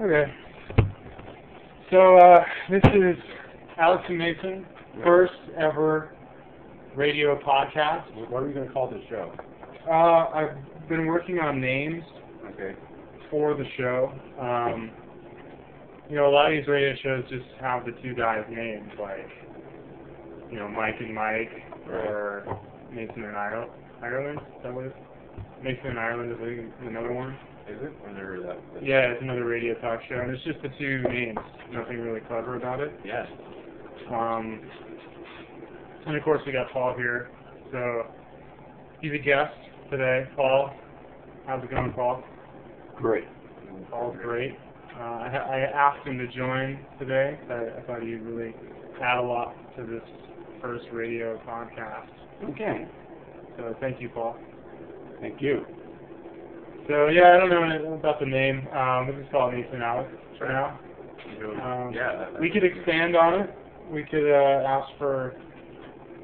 Okay. So, this is Alex and Mason, first ever radio podcast. What are we going to call this show? I've been working on names for the show. A lot of these radio shows just have the two guys' names, like, Mike and Mike, or Mason and Ireland. Is that what it is? Mason and Ireland is another one. Is it? I never heard that. Yeah, it's another radio talk show, and it's just the two names. Nothing really clever about it. Yes. And of course we got Paul here, so he's a guest today. Paul, how's it going, Paul? Great. Paul's great. I asked him to join today. I thought he'd really add a lot to this first radio podcast. Okay. So thank you, Paul. Thank you. So yeah, I don't know about the name. We'll just call it Mason and Alex for now. We could expand on it. We could ask for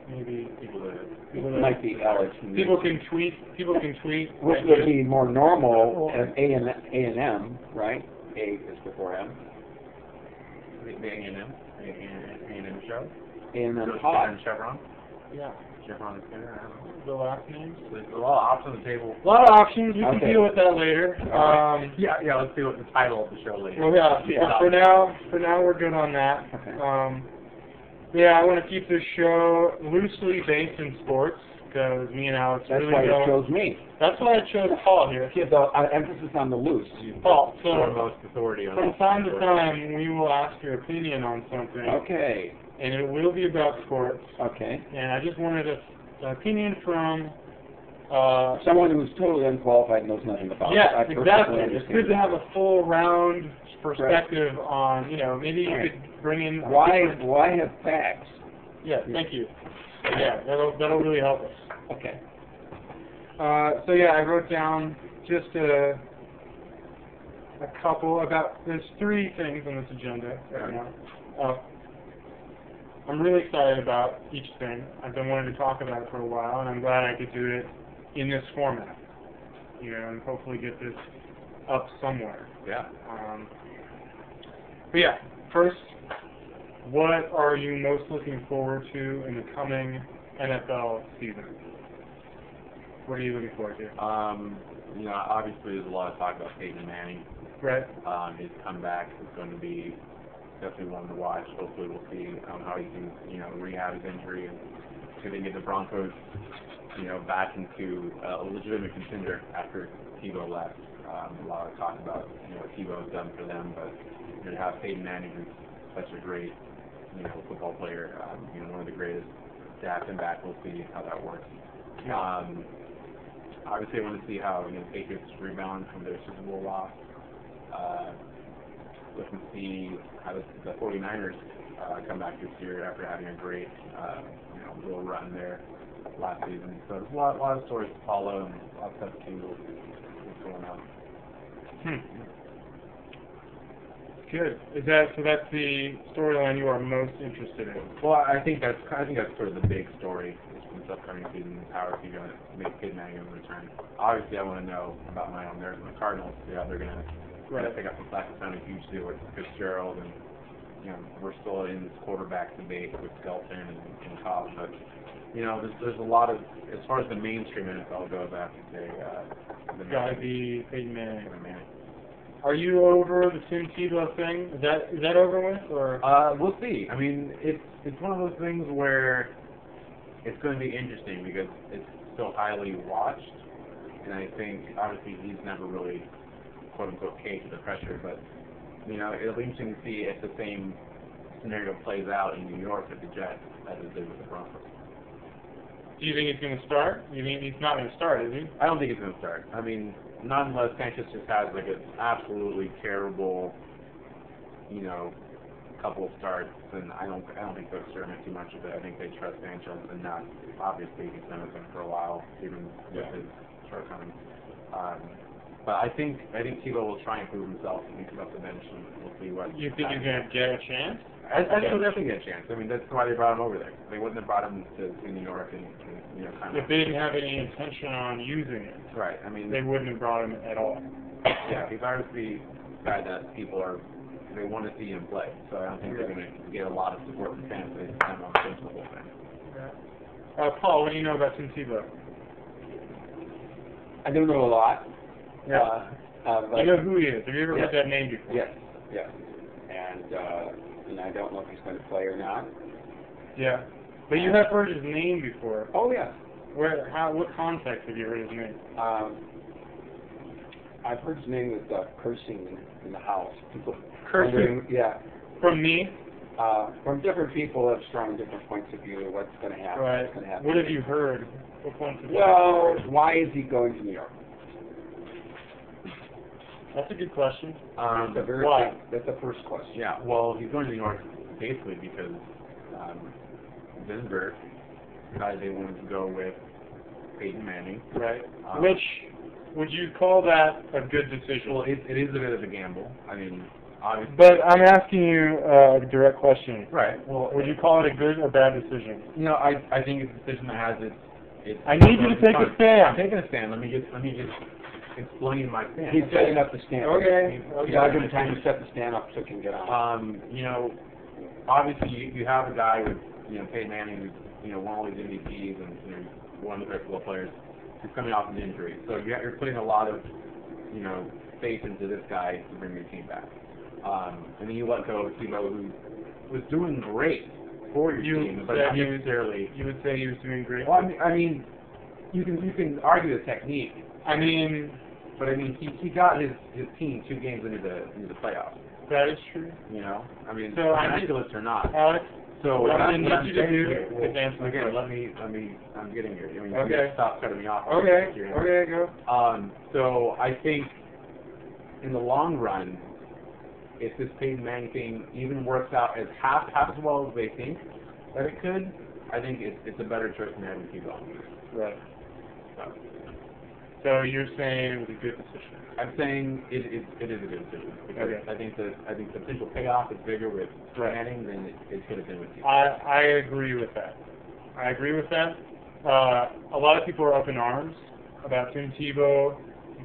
maybe people that might be Alex. People can tweet. Which would be more normal as A&M, right? A is before M. The A&M show. A&M Pod. Chevron. Yeah. Chevron is good. The last names. There's a lot of options on the table. A lot of options. We can deal with that later. Yeah. Let's deal with the title of the show later. Well, yeah. For now, we're good on that. Okay. I want to keep this show loosely based in sports because me and Alex That's really why don't. you chose me. That's why I chose Paul here. Yeah, the emphasis on the loose. Paul, so most authority on from time to time, we will ask your opinion on something. Okay. And it will be about sports. Okay. And I just wanted an opinion from someone who's totally unqualified, knows nothing about it. Yeah, exactly. It's good to have a full round perspective on, maybe you could bring in. Why have facts? Yeah, thank you. Yeah, that'll really help us. Okay. I wrote down just a couple there's three things on this agenda right now. I'm really excited about each thing. I've been wanting to talk about it for a while, and I'm glad I could do it in this format. And hopefully get this up somewhere. Yeah. First, what are you most looking forward to in the coming NFL season? What are you looking forward to? Obviously there's a lot of talk about Peyton Manning. Right. His comeback is going to be definitely one to watch. Hopefully we'll see how he can, rehab his injury and see if they can get the Broncos, back into a legitimate contender after Tebow left. A lot of talk about, what Tebow has done for them, but to have Peyton Manning, who's such a great, football player, one of the greatest, to have him back, we'll see how that works. Yeah. Obviously, I want to see how the Patriots rebound from their Super Bowl loss. Looking to see how the 49ers come back this year after having a great little run there last season. So there's a lot of stories to follow and a lot of stuff to see what's going on. Good. That's the storyline you are most interested in? Well, I think that's sort of the big story this upcoming season. How are you going to make Peyton Manning return? Obviously, I want to know about my own Arizona Cardinals. See how they're going to pick up the slack. It's not a huge deal with Fitzgerald, and we're still in this quarterback debate with Skelton and Cobb. But there's a lot of, as far as the mainstream NFL goes, I have to say, gotta be Peyton Manning. Are you over the Tim Tebow thing? Is that over with, or? We'll see. I mean, it's one of those things where it's going to be interesting because it's so highly watched, and I think obviously he's never really quote unquote caged the pressure, but it'll be interesting to see if the same scenario plays out in New York with the Jets as it did with the Broncos. Do you think he's going to start? You mean he's not going to start, is he? I don't think he's going to start. I mean, not unless Sanchez just has like an absolutely terrible, couple of starts, and I don't think they'll experiment too much of it. I think they trust Sanchez enough. Obviously, he's been with them for a while, even with his shortcomings. But I think Tebow will try and prove himself and come up the bench, and we'll see what. You think he's going to get a chance? I think he'll definitely get a chance. I mean, that's why they brought him over there. They wouldn't have brought him to New York and kind of. If they didn't have any intention on using it, right? I mean, they wouldn't have brought him at all. Yeah, he's obviously guy that they want to see him play. So I don't think they're going to get a lot of support from fans. They just kind of the whole thing. Yeah. Paul, what do you know about Tim Tebow? I don't know a lot. Yeah. But You know who he is. Have you ever heard that name before? Yes, yes. And I don't know if he's going to play or not. Yeah. But you have heard his name before. Oh, yes. What context have you heard his name? I've heard his name with cursing in the house. People Cursing? wondering, yeah. From me? From different people that have strong different points of view of what's going to happen. Right. What's going to happen. What have you heard? What points of view? Well, why is he going to New York? That's a good question. Why? That's the first question. Yeah, well, he's going to New York basically because Denver decided they wanted to go with Peyton Manning. Right. Which, would you call that a good decision? Well, it is a bit of a gamble. I mean, obviously. But I'm asking you a direct question. Right. Well, Would you call it a good or bad decision? You know, I think it's a decision that has its. I need you to take a stand. I'm taking a stand. Let me just explain my stand. He's setting up the stand. Okay. You got to give him time to set the stand up so he can get on. You know, obviously you have a guy with, Peyton Manning who's, won all these MVPs and, one of the great football players who's coming off an injury. So you're putting a lot of, faith into this guy to bring your team back. And then you let go of Tebow, who was doing great for your team, but not necessarily. You would say he was doing great. Well, I mean, you can argue the technique. But he got his team 2 games into the playoffs. That is true. So ridiculous or not. Alex, so what I I'm need you to saying do here, is answer the again, question. I'm getting here. Okay. You stop cutting me off. Okay, go. So I think in the long run, if this Peyton Manning thing even works out as half as well as they think that it could, I think it's a better choice than having Tebow. Right. So you're saying it was a good decision? I'm saying it is a good decision because I think the potential payoff is bigger with Manning than it could have been with Tebow. I agree with that. A lot of people are up in arms about Tim Tebow,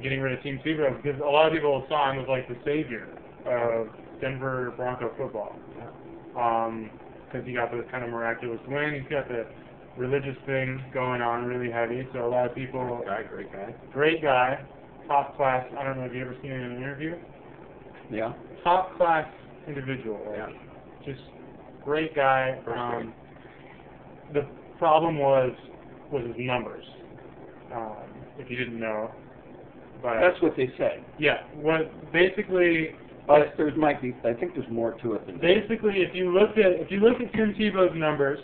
getting rid of Tim Tebow, because a lot of people saw him as like the savior of Denver Bronco football. Because he got this kind of miraculous win. He's got the religious thing going on really heavy, so a lot of people... Great guy. Top class. I don't know, have you ever seen him in an interview? Yeah. Top class individual. Just great guy. The problem was his numbers, if you didn't know. But that's what they say. Yeah. Basically... I think there's more to it than that. Basically, if you look at Tim Tebow's numbers,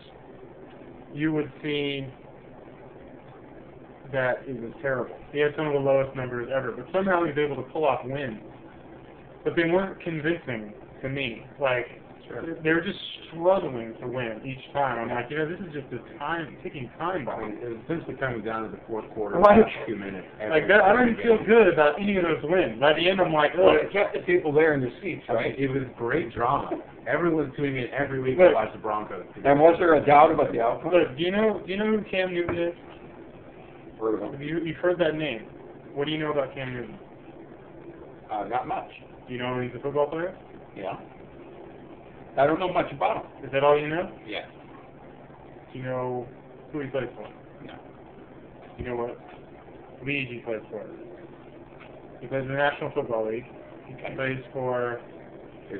you would see that it was terrible. He had some of the lowest numbers ever, but somehow he was able to pull off wins. But they weren't convincing to me. They were just struggling to win each time. I'm like, this is just a ticking time bomb. It was essentially coming down to the fourth quarter, 2 minutes. Like that, I don't even feel good about any of those wins. By the end, I'm like, well, it kept the people there in their seats, right? It was great drama. Everyone's tuning in every week to watch the Broncos. And was there a doubt about the outcome? Look, do you know who Cam Newton is? Heard of him. You've heard that name. What do you know about Cam Newton? Not much. Do you know he's a football player? Yeah. I don't know much about him. Is that all you know? Yeah. Do you know who he plays for? No. Do you know what league he plays for? He plays in the National Football League. He plays for the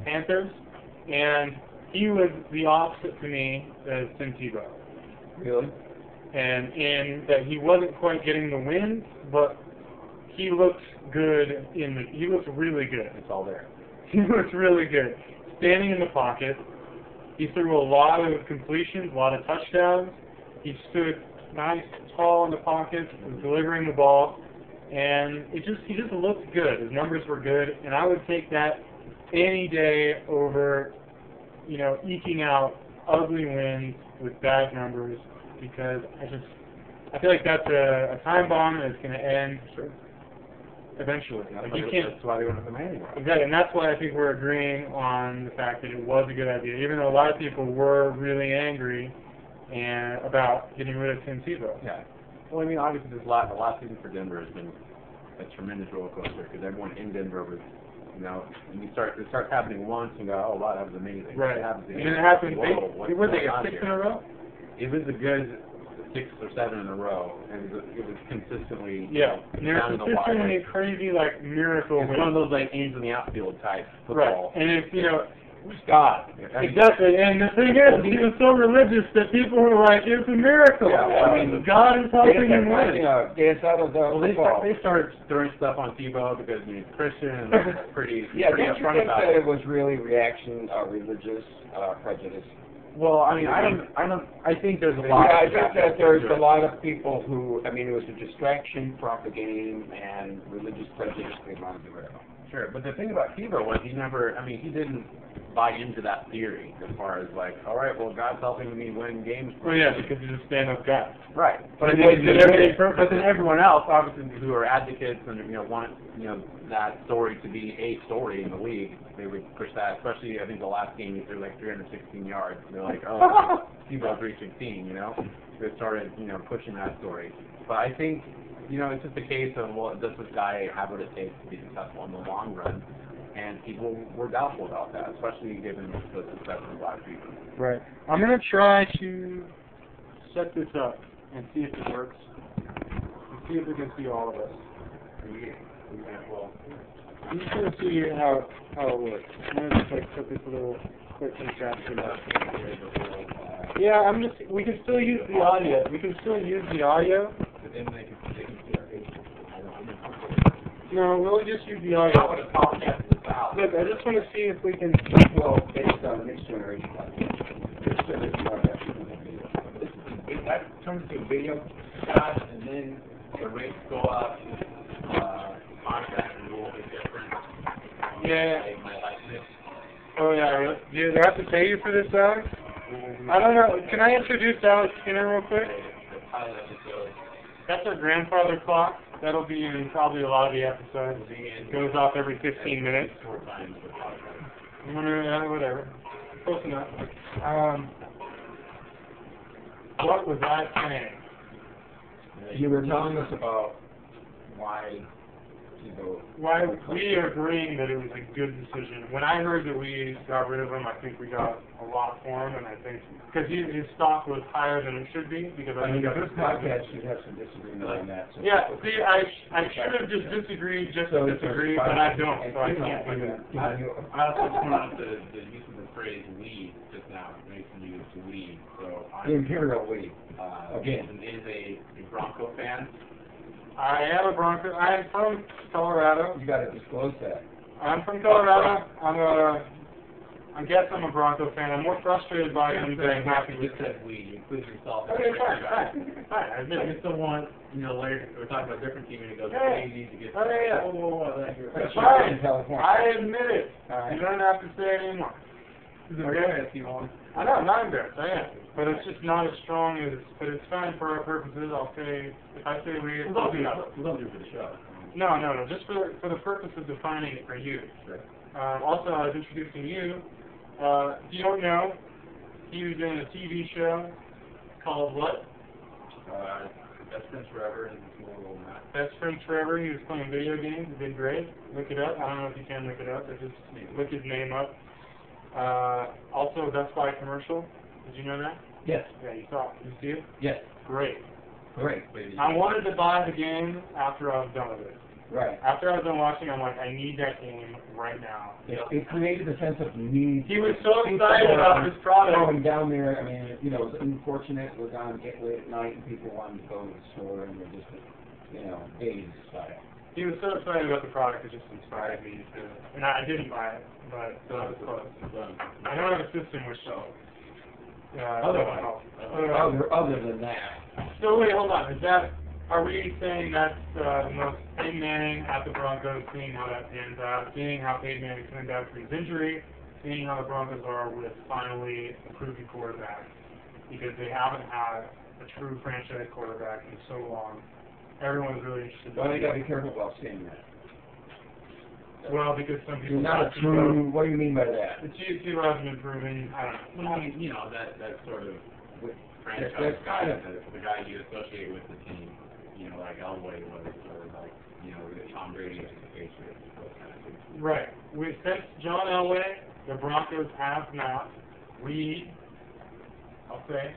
Panthers. And he was the opposite to me as Tim Tebow. Really? And in that he wasn't quite getting the wins, but he looked good he looked really good. It's all there. He looked really good. Standing in the pocket, he threw a lot of completions, a lot of touchdowns. He stood nice, tall in the pocket, was delivering the ball, and he just looked good. His numbers were good, and I would take that any day over, eking out ugly wins with bad numbers, because I feel like that's a time bomb that's going to end eventually. That's why they went with the Manning. Exactly, and that's why I think we're agreeing on the fact that it was a good idea, even though a lot of people were really angry about getting rid of Tim Tebow. Yeah. Well, obviously the last season for Denver has been a tremendous roller coaster because everyone in Denver was You know, and it starts happening once, and you go, oh wow, that was amazing. Right. It happens And again. then it happened. Whoa, what's Was it going on 6 here? in a row? It was a good 6 or 7 in a row, and it was consistently. Yeah. And there's down to the wire. consistently a crazy like miracle. It's one of those like angels in the outfield type Right. football. And it's God. exactly. And the thing is, he was so religious that people were like, "It's a miracle." Yeah, well, I mean, God is helping him win. Dance out of the Well, football. they started throwing stuff on Tebow because he's Christian and they're pretty Yeah, pretty don't you upfront think about that it. it was really reaction, religious prejudice? Well, I mean, I think there's a Yeah, lot. I of think that there's a lot of people who, I mean, it was a distraction from the game and religious prejudice. They wanted to get rid of. Sure, but the thing about Tebow was he didn't buy into that theory as far as like, all right, well, God's helping me win games. Well, yeah, because he's a stand-up guy. Right. But And then everything but then everyone else, obviously, who are advocates and want that story to be a story in the league, they would push that. Especially, I think the last game he threw like 316 yards. They're like, oh, Tebow 316. They started pushing that story. But I think it's just a case of, well, does this guy have what it takes to be successful in the long run? And people were doubtful about that, especially given the success of the last season. Right. I'm going to try to set this up and see if it works. And see if we can see all of us. Well, I'm just going to see how it works. I'm going to just put this little quick contraption up. Yeah, we can still use the audio. We can still use the audio. but then they can see our faces. No, we'll just use the audio. I would have podcasted this out. Look, I just want to see if we can. Well, based on next generation. If that turns to a video shot and then the rates go up, contract renewal is different. Yeah. They might like this. Oh yeah. Do they have to pay you for this, Alex? I don't know. Can I introduce Alex Skinner real quick? The pilot episode. That's our grandfather clock. That'll be in probably a lot of the episodes. It goes off every 15 minutes. Four times the podcast. I'm gonna, whatever. Close enough. What was I saying? You were telling us about why people. Why we are agreeing that it was a good decision. When I heard that we got rid of him, I think we got a lot for him, and I think because his stock was higher than it should be. Because I think this podcast should have some disagreement on that. So yeah, see, I should have just disagreed just to disagree, but I don't, so I can't do that. I also just wanted the use of the phrase "lead" just now. Mason used "lead," so the Imperial League. Again. Mason is a Bronco fan. I am a Bronco. I am from Colorado. You got to disclose that. I'm from Colorado. I guess I'm a Bronco fan. I'm more frustrated by him than I'm happy You with just said it. "we." You include yourself. Okay, fine. I admit I it. just don't want, later we're talking about a different team and it goes, Hey. you need to get. Oh, yeah. That's Fine. right in California. I admit it. All right. You don't have to say it anymore. Okay. I know, I'm not embarrassed. I am. But it's just not as strong as, but it's fine for our purposes. I'll say, if I say we, I'll do that. We don't do it for the show. No, just for the purpose of defining it for you. Sure. Also, I was introducing you. If you don't know, he was in a TV show called what? Best friends forever and more than that. Best Friend Forever. He was playing video games. He did great. Look it up. I don't know if you can look it up, but just look his name up. Also, a Best Buy commercial. Did you know that? Yes. Yeah, you saw it. Did you see it? Yes. Great. Great. I wanted to buy the game after I was done with it. Right. After I was done watching, I'm like, I need that game right now. It created a sense of need. He was so excited about this product. Going down there, I mean, it was unfortunate. We're going to get late at night, and people wanted to go to the store, and they're just, days style. He was so excited about the product, it just inspired me to. And I didn't buy it, but I was close. I don't have a system which. Other than that. So wait, hold on. Are we saying that's the most Peyton Manning at the Broncos, seeing how that pans out, seeing how Peyton Manning turned out for his injury, seeing how the Broncos are with finally a proven quarterback, because they haven't had a true franchise quarterback in so long. Everyone's really interested. Well, you got to be careful about saying that. Well, because some people. You're not a true. What do you mean by that? The two hasn't been proven. I don't know. Well, I mean, that sort of franchise That's guy, kind of- the guy you associate with the team, like Elway was, or like, Tom Brady was the Patriots, those kind of things. Right. since John Elway, the Broncos have not. I'll say,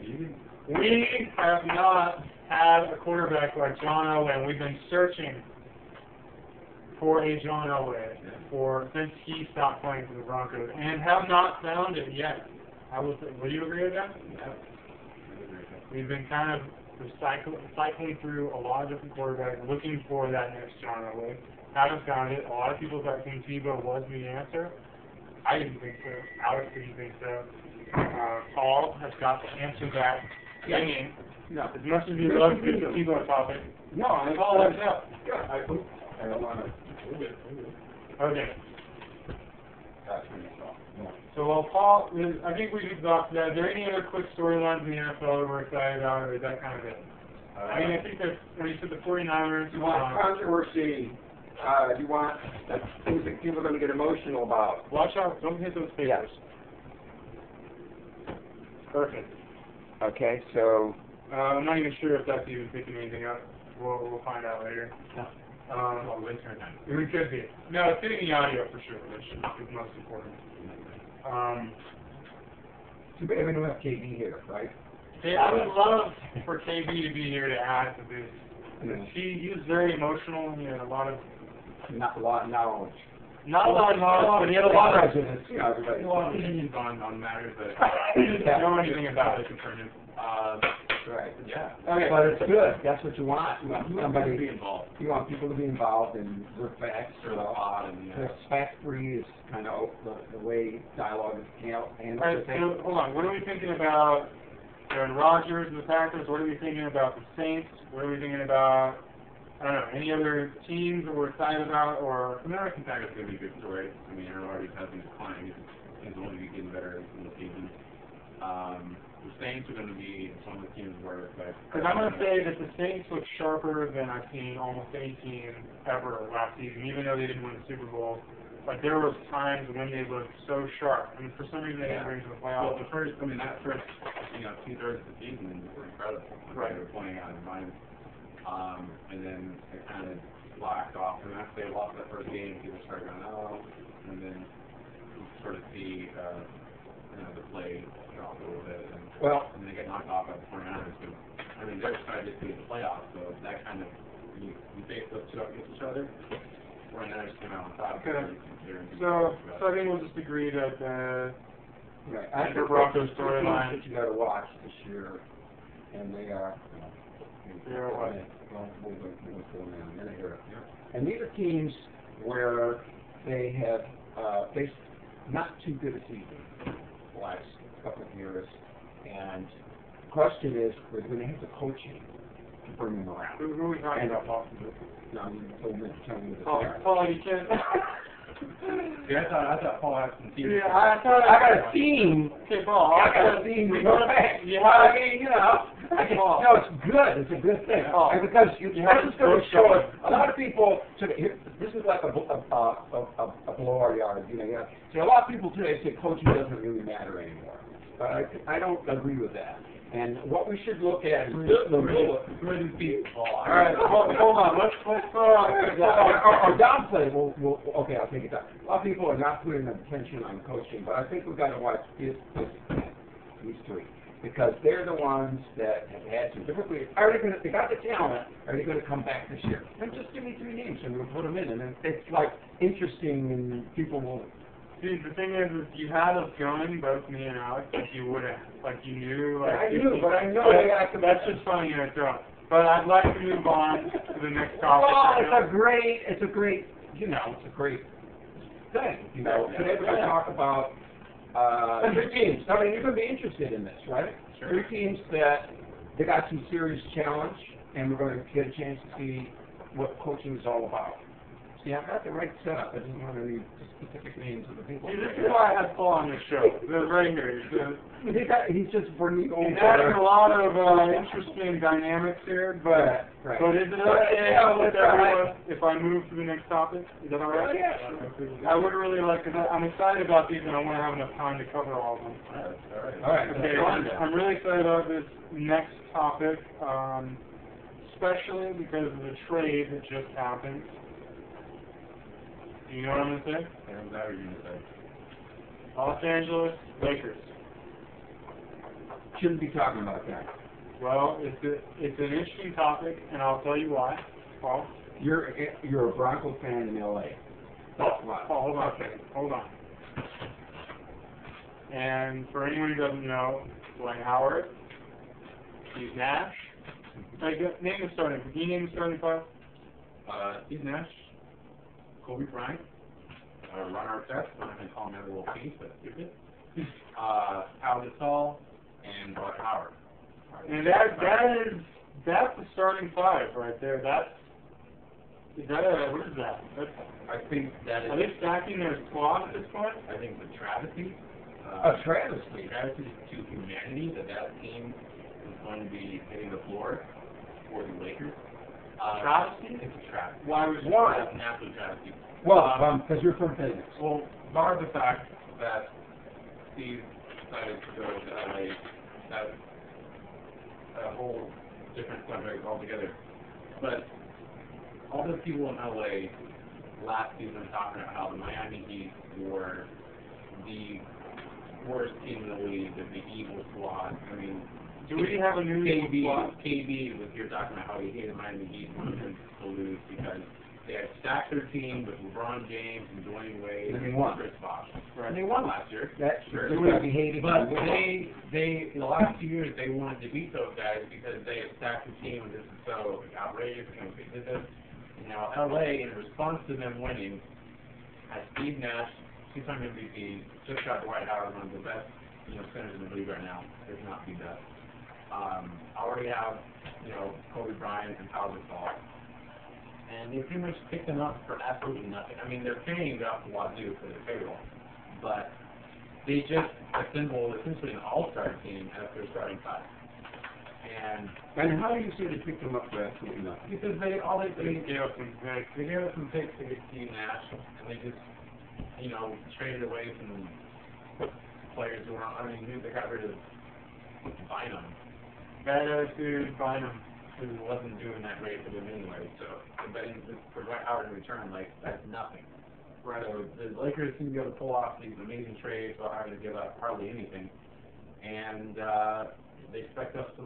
we have not had a quarterback like John Elway, and we've been searching for a John Elway since he stopped playing for the Broncos, and have not found it yet. Will you agree with that? Yeah. We've been kind of cycling through a lot of different quarterbacks, looking for that next John Elway. Haven't found it. A lot of people thought Tim Tebow was the answer. I didn't think so. Alex didn't think so. Paul has got to answer that singing. No. As much as you love the Tebow topic. No, I Paul, let's go. I don't want to. Okay. No. So while Paul, I think we exhausted that. Are there any other quick storylines in the NFL that we're excited about, or is that kind of it? I mean, I think that when you said the 49ers... You want controversy. You want things that people are going to get emotional about. Watch out. Don't hit those papers. Yes. Perfect. Okay, so... I'm not even sure if that's even picking anything up. We'll find out later. We could be. No, it's getting the audio for sure, which is most important. Too bad we don't have KB here, right? Hey, I would love for KB to be here to add to this. He was very emotional. He had a lot of... Not a lot of knowledge. Not a lot of knowledge, but he had a lot of... You know, everybody. A lot of opinions on matters that He didn't know anything about it. Right. Yeah. Okay. But it's good. That's what you want. You want somebody to be involved. You want people to be involved in respect. And Respect-free is kind of the way dialogue is handled. All right, so hold on. What are we thinking about Aaron Rodgers and the Packers? What are we thinking about the Saints? What are we thinking about, I don't know, any other teams that we're excited about? Or American Packers is going to be a good story. I mean, Aaron Rodgers has been declining. He's only getting better in the season. The Saints are going to be some of the teams where... Because I'm going to say that the Saints look sharper than I've seen almost any team ever last season, even though they didn't win the Super Bowl. Like, there was times when they looked so sharp. I mean, for some reason they didn't bring to the playoffs. Well, that first, two-thirds of the season were incredible. Right. They were playing out of mind. And then it kind of slacked off. And after they lost that first game, people started going, oh. And then you sort of see, the play drop a little bit. And they get knocked off by the 49ers. So, I mean, they're excited to get the playoffs. So that kind of, you face those two up against each other. 49ers came out on top. Okay. So I think we'll just agree that Right. I think the Broncos storyline that you got to watch this year, and they are. They are what? And these are teams where they have faced not too good a season the last couple of years, and the question is, we're going to have the coaching to bring them around. Who are we talking about, Paul? No, you told me to tell me this. Paul, you can't. Yeah, I thought Paul had some teams. Yeah, I got a team. Okay, Paul. I got a team. Yeah. I mean, no, it's good. It's a good thing. Because you have to show a lot of people today. This is like a blow our yard. See, a lot of people today say coaching doesn't really matter anymore. But I don't agree with that. And what we should look at is Good people. All right, hold on. Let's or downplay. Okay, I'll take it down. A lot of people are not putting attention on coaching, but I think we've got to watch these three, because they're the ones that have had some difficulty. They got the talent. Are they going to come back this year? And just give me three names, and we'll put them in. And then it's like interesting, and people will. See, the thing is you had us going, both me and Alex, like you would have, like you knew. Like, I knew, but I know that's just funny in itself. But I'd like to move on to the next topic. Well, it's a great thing. Today we're going to talk about three teams. I mean, you're going to be interested in this, right? Sure. Three teams that they got some serious challenge, and we're going to get a chance to see what coaching is all about. See, I've got the right setup. I just want to read the specific names of the people. See, this is why I had Paul on the show. This right here. He's just bringing over. He's adding a lot of interesting dynamics here, but is it okay with everyone if I move to the next topic? Is that all right? Yeah. I would really like to. I'm excited about these, and I want to have enough time to cover all of them. All right. Okay, I'm really excited about this next topic, especially because of the trade that just happened. You know what I'm going to say? I know that what you're going to say. Los Angeles Lakers. Shouldn't be talking about that. Well, it's an interesting topic, and I'll tell you why. Paul? You're a Broncos fan in L.A. That's why. Paul, hold on a second. Hold on. And for anyone who doesn't know, Dwight Howard, Steve Nash. Name the starting. Can you name the starting five? Steve Nash, Kobe Bryant, Ron Artest, I'm not going to call him every little piece, but stupid. Pau Gasol, and Dwight Howard. And that's the starting five right there. What is that? I think that is. Are they stacking their squad at this point? I think the travesty. Travesty. Travesty to humanity that team is going to be hitting the floor for the Lakers. Travesty? It's a travesty. Why? It's an absolute travesty. Well, because you're from Peyton. Well, bar the fact that Steve decided to go to LA, that's a whole different subject altogether. But all the people in LA last season talking about how the Miami Heat were the worst team in the league, the evil squad. I mean, do we have a new squad? KB was here talking about how he hated Miami Heat and wanted them to lose because they had stacked their team with LeBron James and Dwayne Wade and Chris Bosh. Right. And they won last year. That's sure. He hated. But they in the last 2 years they wanted to beat those guys because they had stacked the team and this is so outrageous and they did this. And now LA, in response to them winning, has Steve Nash, two-time MVP, just got Dwight Howard, one of the best centers in the league right now, if not the best. Already have Kobe Bryant and Pau Gasol. And they pretty much picked them up for absolutely nothing. I mean, they're paying up a wazoo for their payroll, but they just assembled essentially an all-star team as their starting five. And how do you say they picked them up for absolutely nothing? Because they gave up some picks. They gave up some picks to get Steve Nash, and they just traded away some players who were. They got rid of Bynum. Bad attitude, Bynum. Who wasn't doing that great for them anyway. So, but for Dwight Howard in return, that's nothing. Right. So the Lakers seem to be able to pull off these amazing trades without having to give up hardly anything, and they expect us to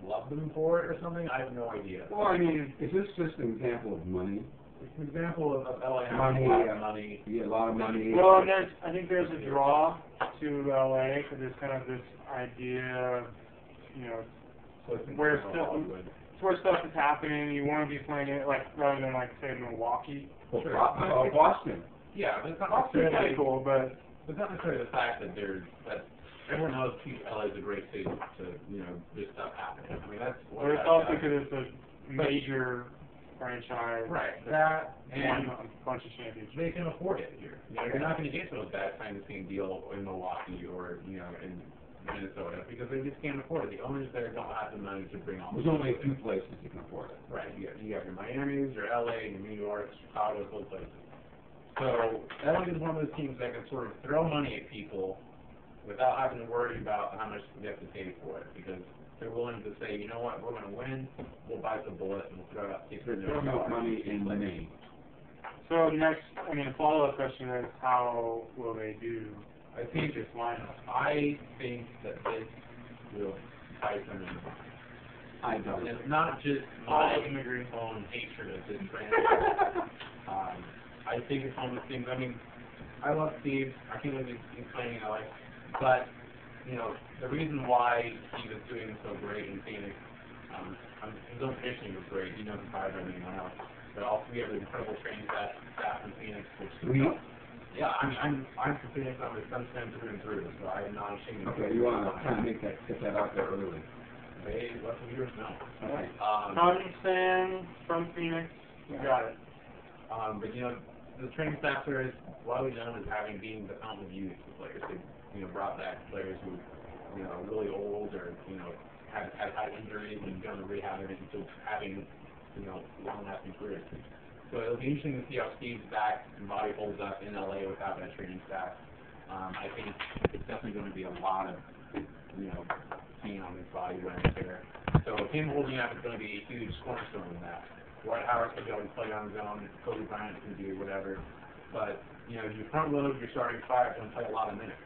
love them for it or something. I have no idea. Well, I mean, is this just an example of money? It's an example of LA money, having a lot of money. Yeah, a lot of money. Well, and I think there's a draw to LA because there's kind of this idea, where stuff is happening. You want to be playing it rather than say Milwaukee. Well, Boston. Yeah, but it's not Boston's necessarily pretty cool, but it's not necessarily the fact that everyone knows LA is a great city to this stuff happening. I mean that's. But it's also because it's a major franchise. Right. That and won a bunch of championships. They can afford it here. You're not going to get those bad behind-the-scenes deal in Milwaukee or in Minnesota because they just can't afford it. The owners there don't have the money to bring all. There's only a few places you can afford it. Right. You have your Miami's, your LA, your New York, Chicago, those places. So LA is one of those teams that can sort of throw money at people without having to worry about how much they have to pay for it because they're willing to say, you know what, we're going to win, we'll bite the bullet and we'll throw out money in the name. So next, the follow-up question is, how will they do? I think this lineup. I think that this will fight them in. I don't. And it's not just my own hatred of this franchise. I think it's one of those things. I love Steve. I think he's playing LA. But, the reason why he was doing so great in Phoenix, his own pitching was great. He knows the fire better than anyone else. But also we have an incredible training staff in Phoenix. Yeah, I'm from Phoenix. I'm a Suns fan through and through, so I am not ashamed of it. Okay, you want to kind of get that out there early. They let the viewers know. Okay. Suns fan from Phoenix, you got it. But the training staff there is widely known as being the fountain of youth for players. They brought back players who are really old or have had injuries and gone to rehab and still having long-lasting careers. So it'll be interesting to see how Steve's back and body holds up in LA without that training staff. I think it's definitely going to be a lot of pain on his body wear and tear. So him holding up is going to be a huge cornerstone in that. Dwight Howard's going to be able to play on his own. Kobe Bryant can do whatever. But, you know, you front load your starting five and play a lot of minutes.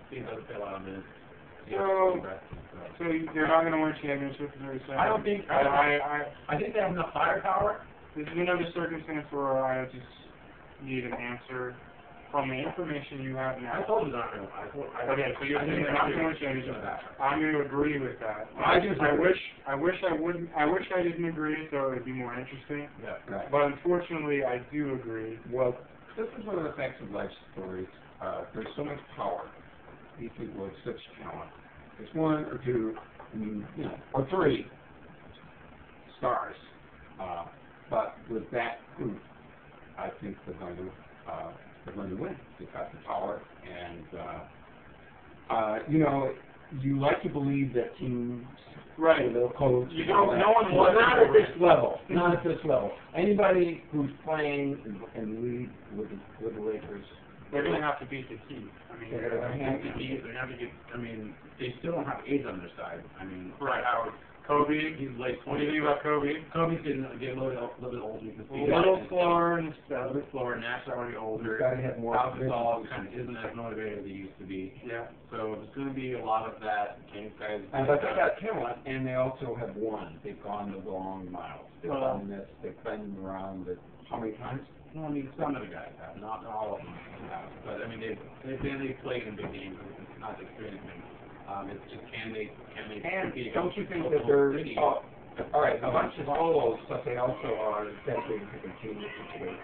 Steve doesn't play a lot of minutes. So they're not going to win championships, is what you're saying? I don't think. I think they have enough firepower. This is another circumstance where I just need an answer from the information you have now. I told you they're not going to. Okay, so you're saying they're not going to win championships. I'm going to agree with that. I wish I didn't agree, so it would be more interesting. Yeah. Right. But unfortunately, I do agree. Well, this is one of the facts of life stories. There's so much power. These people have such talent. There's one or two, or three stars. But with that group, I think they're going to win. They've got the power, and you like to believe that teams, Right. Little coach. You don't. No one Well, wants not to at this level. Not at this level. Anybody who's playing and lead with the Lakers. They're going to have to beat the Heat. I mean, They're going to have to They have to get. I mean, they still don't have age on their side. I mean, Right. Howard, Kobe. he's late What do 20s. you think about Kobe? Kobe's getting a little bit older. You can see A little slower and A stuff. little bit slower. Nash already older. He's got to have more Alcohol kind of isn't as motivated as he used to be. Yeah. So there's going to be a lot of that. James guys. But they got talent, and they also have won. They've gone the long miles. They've done this. They've been around it. How many times? No, I mean some of the guys have, not all of them have. But I mean they've played in big games. It's not the experience thing. It's just can they And compete don't you against think local that they're cities? all right? A bunch of solos, but they also are dedicated to continue to their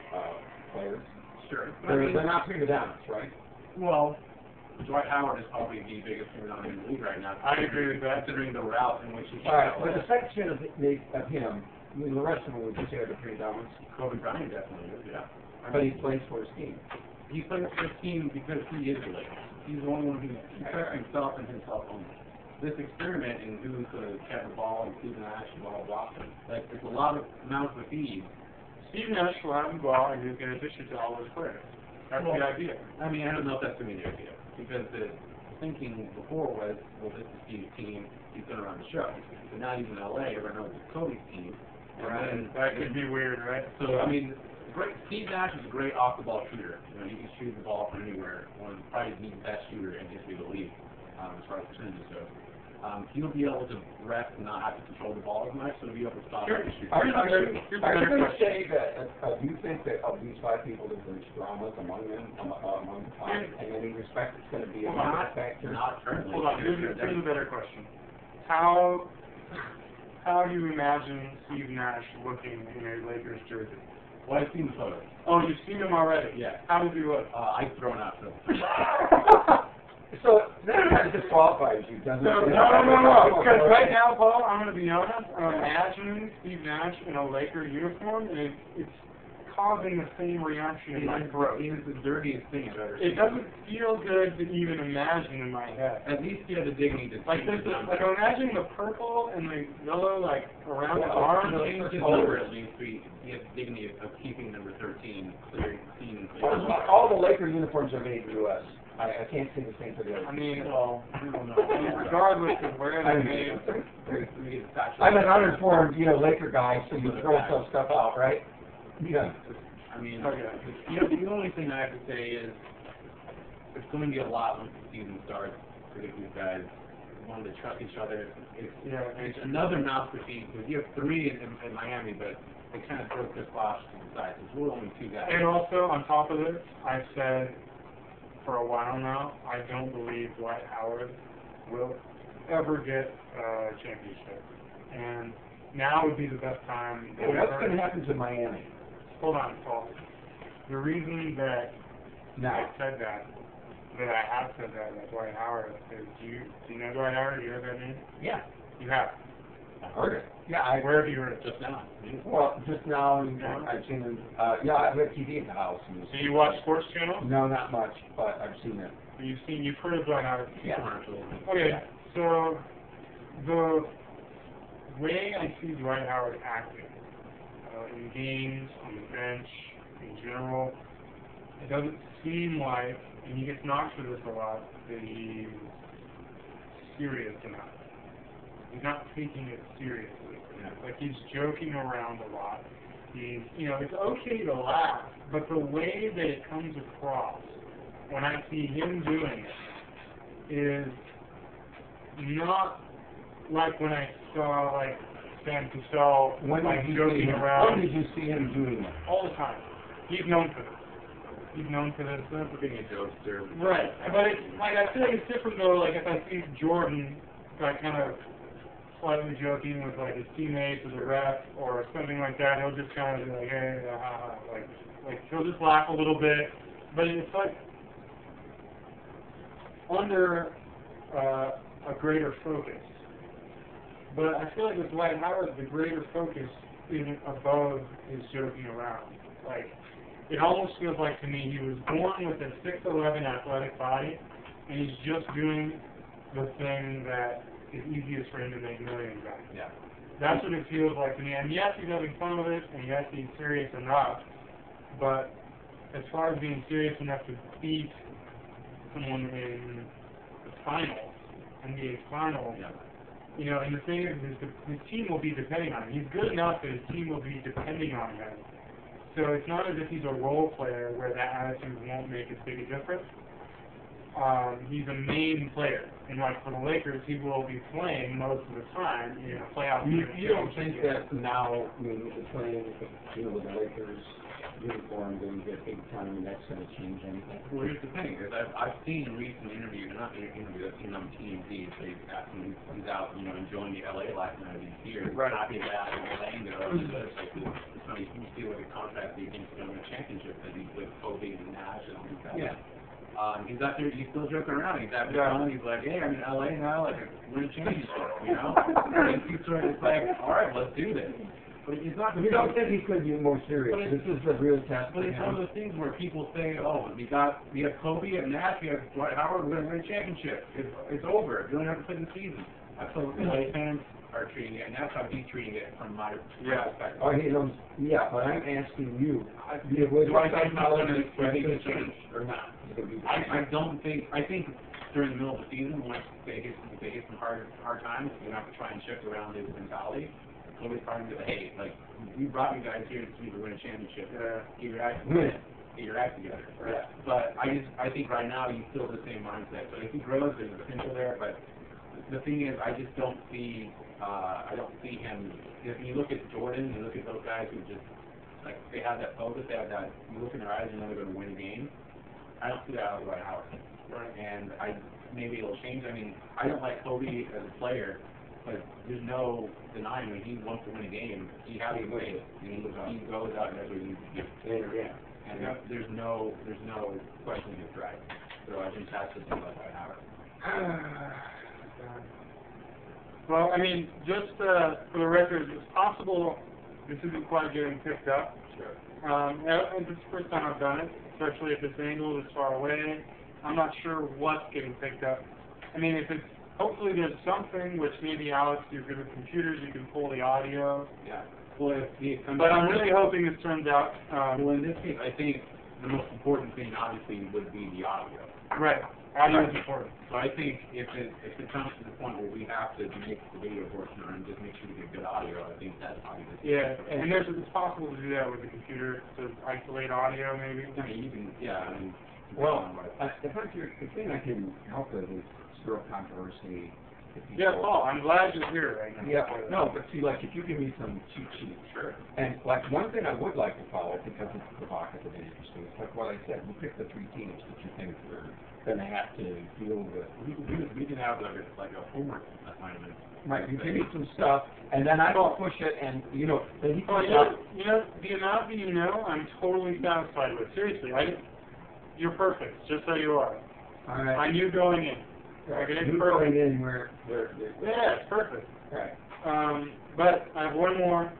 players. Sure. They're not prima donnas, right? Well, Dwight Howard is probably the biggest prima donna in the league right now. I agree with that. Considering the route in which he All right, but the section of him, I mean, the rest of them would you say are the prima donnas? Kobe Bryant definitely is, yeah. But he plays for his team. He plays for his team because he is the Lakers. He's the only one who can himself and himself only. This experiment in who's going to catch the ball and Steve Nash and blah, blah, blah, like, it's a lot of mouths to feed. Steve Nash will have the ball, and he's going to dish it to all his players. That's the idea. I mean, I don't know if that's going to be the idea. Because the thinking before was, well, this is Steve's team, he's going to run the show. But now he's in LA, everyone knows it's Kobe's team. And That could be weird, right? So, I mean, Steve Nash is a great off-the-ball shooter. You know, he can shoot the ball from anywhere. Probably the best shooter in history of the league, as far as percentages go. He'll be able to rest and not have to control the ball as much, so he'll be able to stop the shoot. Are you going to say that, do you think that of these five people, there's dramas among them, among the five, and any respect it's going to be a factor? Not currently. Hold on, here's a better question. How do you imagine Steve Nash looking in a Lakers jersey? Well, I've seen the photos. Oh, you've seen him already? Yeah. How does he look? I've thrown out. So that kind of disqualifies you, doesn't it? No. Because right now, Paul, I'm going to be honest, I'm imagining Steve Nash in a Laker uniform, and it's causing the same reaction in my throat. It is the dirtiest thing I've ever seen. It doesn't feel good to even imagine in my head. At least he had the dignity to Like this, like I'm imagining the purple and the yellow, like around the arms. At least he has the dignity of keeping number 13 clear, clean and clear. All the Laker uniforms are made in the U.S. I can't say the same for the others. I mean, regardless of where they're made. I'm an uninformed, Laker guy, so you throw some stuff out, right? Yeah. I mean, Okay. the only thing I have to say is it's going to be a lot once the season starts for these guys wanting to trust each other. It's another mouth to feed because you have three in Miami, but they kind of broke their squash to the side. There's really only two guys. And also, on top of this, I've said for a while now, I don't believe Dwight Howard will ever get a championship. And now would be the best time. What's going to happen to Miami? Hold on, Paul. The reason that I said that I have said that Dwight Howard is, do you know Dwight Howard? Do you heard that name? Yeah. You have? I heard it. Yeah, Where have you heard it? Just now. Well, just now, I've seen him. I have TV at the house. Do you watch Sports Channel? No, not much, but I've seen it. You've heard of Dwight Howard? Yeah. Okay, so the way I see Dwight Howard acting in games, on the bench, in general, it doesn't seem like, and he gets knocked for this a lot, that he's serious enough. He's not taking it seriously. Like he's joking around a lot. it's okay to laugh, but the way that it comes across when I see him doing it is not like when I saw, like, Sam Cassell, like, joking around. When did you see him doing it? All the time. He's known for this. He's known for this. For being a jokester. Right. But it's, like, I feel like it's different, though, like, if I see Jordan, like, kind of slightly joking with, like, his teammates or the ref or something like that, he'll just kind of be like, hey, like, he'll just laugh a little bit. But it's, like, under a greater focus. But I feel like with Dwight Howard, the greater focus isn't above his joking around. Like, it almost feels like to me he was born with a 6'11" athletic body, and he's just doing the thing that is easiest for him to make millions at. Yeah. That's what it feels like to me. And yes, he's having fun with it, and yes, he's serious enough. But as far as being serious enough to beat someone in the finals, NBA finals, Yeah. And the thing is his team will be depending on him. He's good enough that his team will be depending on him. So it's not as if he's a role player where that attitude won't make as big a difference. He's a main player. And like for the Lakers, he will be playing most of the time in a playoff game. You don't think that now, with the playing, with the Lakers uniform, going to get big time, and that's going to change anything? Well, here's the thing, is I've seen recent interviews, not interviews, I've seen on TMZ, they've asked him, he's out, enjoying the LA life now that he's here. Right. Happy that Orlando, it's funny, you see what the contrast he against the championship that he's with Kobe and Nash and all these guys. Yeah. He's out there, he's still joking around, he's having fun, he's like, hey, I'm in LA now, like, we're in a championship, And he's sort of like, alright, let's do this. But it's not. You don't think he could be more serious? This is the real test. But it's one of those things where people say, "Oh, we have Kobe and Nash, we have Dwight Howard, we're going to win a championship. It's over. You don't have to play the season." That's how LA fans are treating it, and that's how he's treating it from my perspective. Oh, but I'm asking you. Do I think it's going to change or not? I don't think. I think during the middle of the season, when they hit some hard times, you're going to have to try and shift around his mentality. Always trying to say, hey, like, we brought you guys here to win a championship. Get your act together. Yeah. But I think right now he's still the same mindset. But if he grows, there's potential there. But the thing is, I just don't see. I don't see him. If you look at Jordan, you look at those guys who just like they have that focus, they have that. You look in their eyes and know they're going to win a game. I don't see that out of Dwight Howard. Right. And maybe it'll change. I mean, I don't like Kobe as a player. But there's no denying when he wants to win a game, he has to win it. He goes out and does what he needs to do. Yeah. And there's no questioning his right. So I think that's the thing about Dwight Howard. Well, I mean, just for the record, it's possible this isn't quite getting picked up. Sure. And this is the first time I've done it, especially if this angle is far away. I'm not sure what's getting picked up. I mean, if it's hopefully there's something which maybe Alex, you're good with computers, you can pull the audio. Yeah. Well, but I'm really hoping this turns out. Well, in this case, I think the most important thing, obviously, would be the audio. Right. Audio is important. So I think if it comes to the point where we have to make the video portion and just make sure we get good audio, I think that's probably the thing. Yeah, and it's possible to do that with the computer to isolate audio, maybe. I mean, you can, yeah. I mean, well, the thing I can help with is stir up controversy. Yeah, Paul, I'm glad you're here right now. Yeah, no, but see, like, if you give me some cheat sheets, sure. And, like, one thing I would like to follow, because it's provocative and interesting, it's like what I said, we pick the three teams that you think we're going to have to deal with. We can have, like a homework assignment. Right, you give me some stuff, and then I don't push it, and, then he puts out. The amount that I'm totally satisfied with. Seriously, you're perfect, just so you are. All right. I knew going in. You're going in where yeah, it's perfect. Right. But I have one more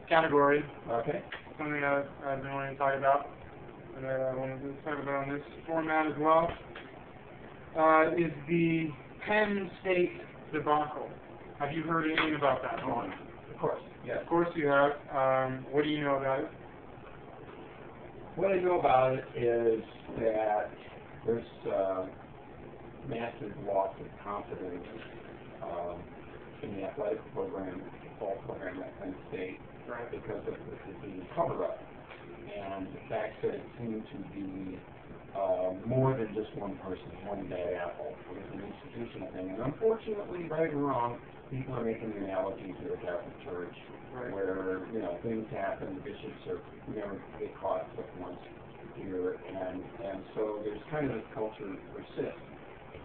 category. Okay. Something I've been wanting to talk about, and I wanted to talk about on this format as well, is the Penn State debacle. Have you heard anything about that one? Of course. Yes. Of course you have. What do you know about it? What I know about it is that there's massive loss of confidence in the athletic program basketball program at Penn State because of the cover-up and the fact that it seemed to be more than just one person, one bad apple. It was an institutional thing. And unfortunately, right or wrong, people are making the analogy to the Catholic Church, where, you know, things happen, the bishops are, you know, get caught once here, and so there's kind of this culture that persists.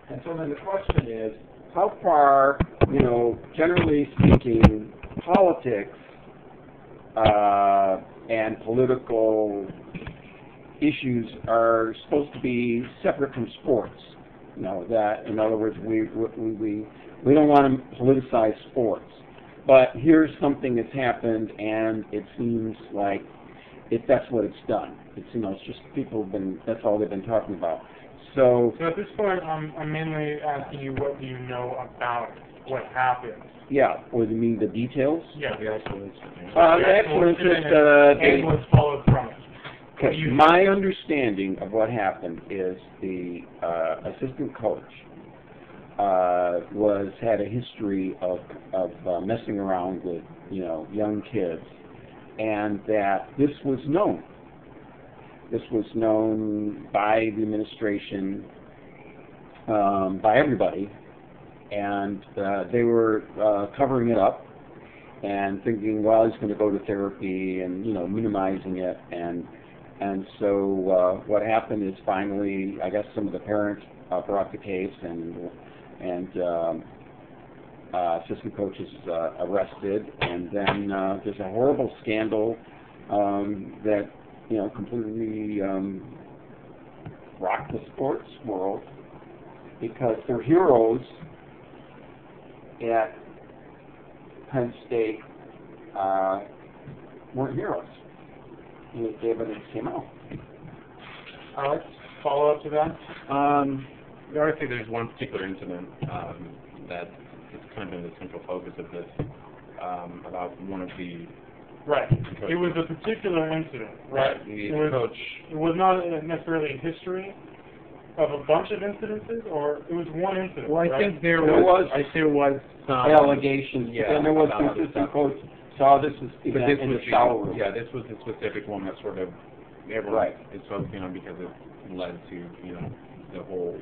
And so then the question is, how far, you know, generally speaking, politics and political issues are supposed to be separate from sports. You know, that, in other words, we don't want to politicize sports. But here's something that's happened, and it seems like that's what it's done. It's, you know, it's just people have been, that's all they've been talking about. So at this point, I'm mainly asking you, what do you know about what happened? yeah, or you mean the details? Yeah. The actual incident. The actual incident, and what's followed from it. okay, my understanding of what happened is the assistant coach had a history of messing around with, you know, young kids, and that this was known. This was known by the administration, by everybody, and they were covering it up and thinking, well, he's going to go to therapy, and, you know, minimizing it, and so what happened is finally, I guess some of the parents brought the case, and assistant coach is arrested, and then there's a horrible scandal that, you know, completely rocked the sports world, because their heroes at Penn State weren't heroes. The evidence came out. Alex, follow up to that? I would say there's one particular incident that is kind of been the central focus of this, about one of the right. It was a particular incident, right? It was not necessarily a history of a bunch of incidences, or it was one incident. Well, I right? think there was some allegations, yeah, and there was an assistant coach saw this as but this in was the shower room. Yeah, this was the specific one that sort of everyone is focusing on because it led to, you know, the whole.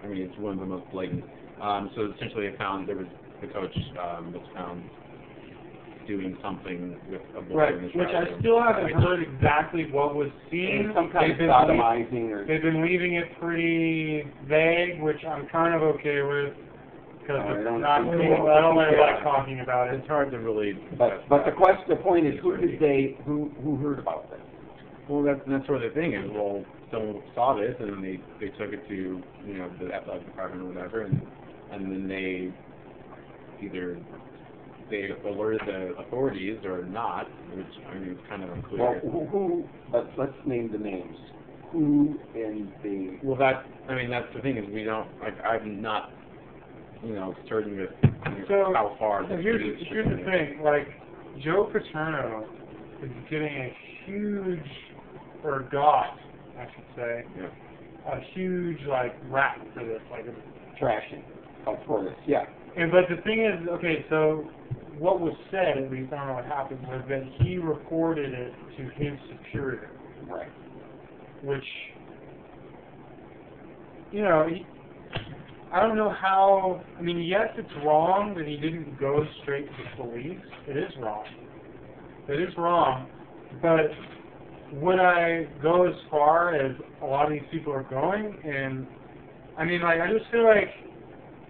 I mean, it's one of the most blatant. So essentially, they found there was the coach was found doing something with a boy in the shower which I room. still haven't heard exactly what was seen. Some kind of sodomizing, or they've been leaving it pretty vague, which I'm kind of okay with, because I it's don't not think cool. so. I don't really Yeah. like talking about it. It's hard to really. but the point is, who heard about this? Well, that's sort of the thing is, well, someone saw this and then they took it to, you know, the athletic department or whatever, and then they either they alerted the authorities or not, which I mean is kind of unclear. Well, let's name the names. Who in the Well, I mean that's the thing is we don't like I'm not, you know, certain with So how far. here's the thing, like Joe Paterno is getting a huge, or got, I should say, a huge like rap for this, like a trashing of this? Yeah. And but the thing is, okay, so what was said, at least I don't know what happened, was that he reported it to his superior. Right. Which, you know, I don't know how, I mean, yes, it's wrong that he didn't go straight to the police. It is wrong. It is wrong. But would I go as far as a lot of these people are going? And, I mean, like, I just feel like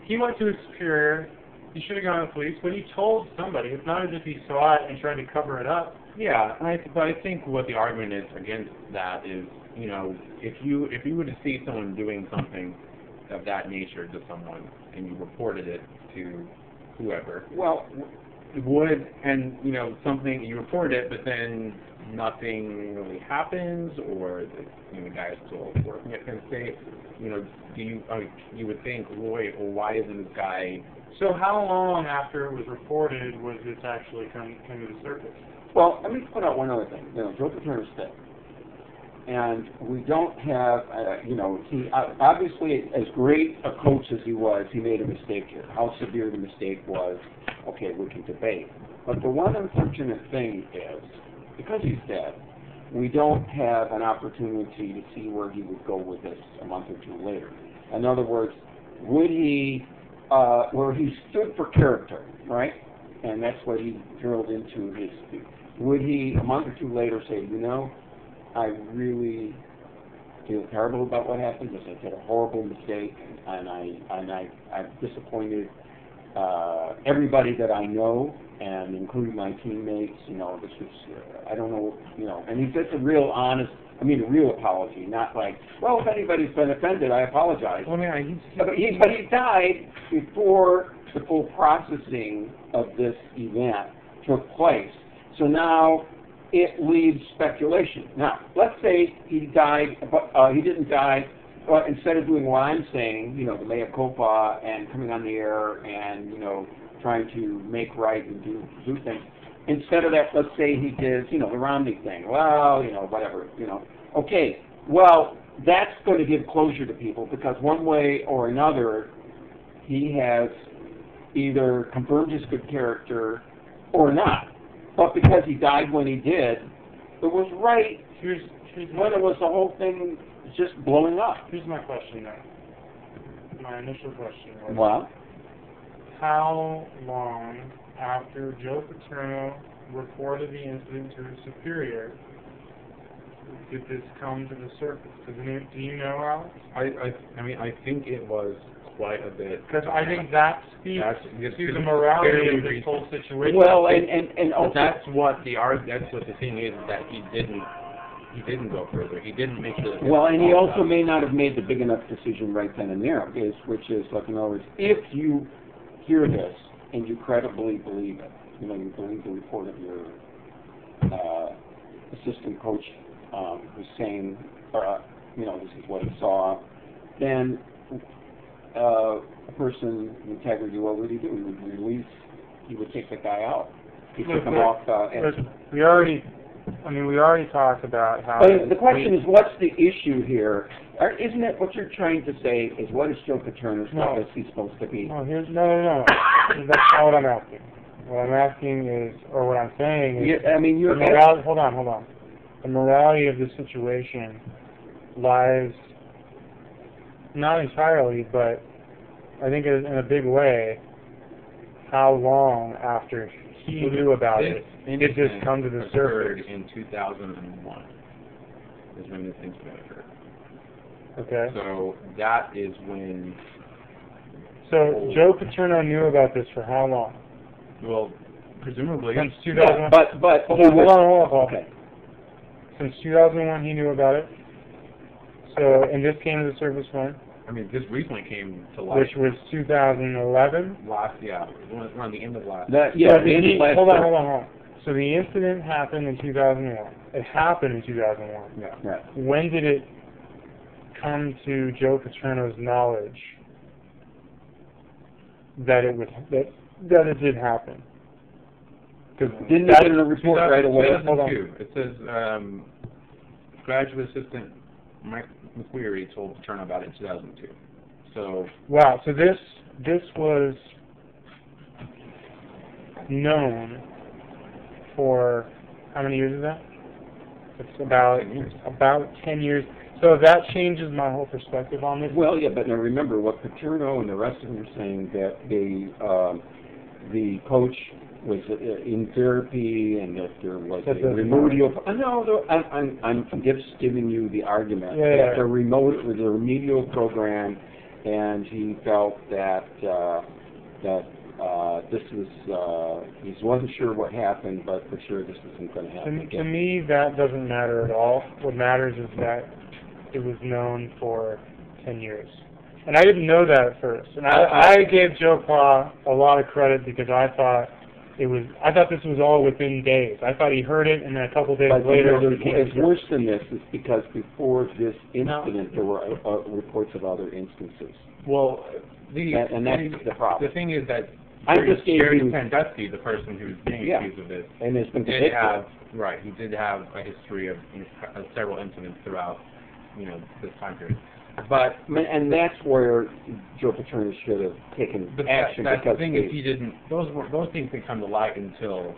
he went to his superior. He should have gone to the police, but he told somebody. It's not as if he saw it and tried to cover it up. Yeah, but I think what the argument is against that is, you know, if you were to see someone doing something of that nature to someone and you reported it to whoever, Well, would, and you know, something you reported it, but then nothing really happens, or the guy is still working at Penn State. You know, you would think, wait, well, why isn't this guy? So how long after it was reported was this actually come to the surface? well, let me put out one other thing. You know, Joe Paterno's sick. And we don't have, you know, he obviously, as great a coach as he was, he made a mistake here. How severe the mistake was, okay, we can debate. But the one unfortunate thing is, because he's dead, we don't have an opportunity to see where he would go with this a month or two later. In other words, would he, where he stood for character, right? And that's what he drilled into his, would he, a month or two later, say, you know, I really feel terrible about what happened because I did a horrible mistake, and I've disappointed everybody that I know, and including my teammates. You know, this was, I don't know, you know, and he did a real honest, I mean, a real apology, not like, well, if anybody's been offended, I apologize. Well, I mean, But he died before the full processing of this event took place. So now it leaves speculation. Now, let's say he died, but he didn't die. But instead of doing what I'm saying, you know, the mea culpa and coming on the air and, you know, trying to make right and do things, instead of that, let's say he did, you know, the Romney thing. Well, you know, whatever, you know. Okay, well, that's going to give closure to people because one way or another, he has either confirmed his good character or not. But because he died when he did, it was right here's when it was the whole thing just blowing up. Here's my question, though. My initial question was, Well, how long after Joe Paterno reported the incident to his superior did this come to the surface? Do you know, Alex? I mean, I think it was quite a bit. Because I think that speaks to the morality of this whole situation. well, and also, that's what the thing is, that he didn't go further. He didn't make the. well, and he also may not have made the big enough decision right then and there, which is, like, in other words, if you hear this and you credibly believe it, you know, you believe the report of your assistant coach who's saying, you know, this is what he saw, then a person with integrity, what would he do? He would release, he would take the guy out. He took him off. We already talked about how. But the question is, what's the issue here? Isn't it what you're trying to say is what is Joe Paterno's status he's supposed to be? No, no. That's not what I'm asking. What I'm asking is, or what I'm saying is, I mean, you're hold on. The morality of the situation lies not entirely, but I think in a big way, how long after he knew about it did this come to the surface? In 2001 is when this incident occurred. Okay. So that is when. So Joe Paterno knew about this for how long? Well, presumably. Since 2001. But Hold on. Okay. Since 2001, he knew about it. So, and this came to the surface when? I mean, this recently came to light. Which was 2011. Around the end of last. Hold on. So the incident happened in 2001. It happened in 2001. Yeah. Right. When did it come to Joe Paterno's knowledge that it did happen? Because didn't get in the report right away. 2002. It says graduate assistant Mike McQuarrie told Paterno about it in 2002. So. Wow. So this was known for how many years is that? It's about 10 years. So that changes my whole perspective on this. Well, yeah, but now remember what Paterno and the rest of them are saying, that the coach was in therapy and that there was a remedial. No, I'm just giving you the argument. Yeah. The remedial program, and he felt that this was he wasn't sure what happened, but for sure this wasn't going to happen again. To me, that doesn't matter at all. What matters is that it was known for 10 years. And I didn't know that at first. And I gave Joe Pa a lot of credit because I thought this was all within days. I thought he heard it, and then a couple days later, it's worse than this. Is because before this incident, there were reports of other instances. Well, and that's the problem. The thing is that I just gave you... Sandusky, the person who's being accused of this, and has been did have, he did have a history of several incidents throughout, this time period. But and that's where Joe Paterno should have taken action. That's because the thing is he didn't. Those things didn't come to light until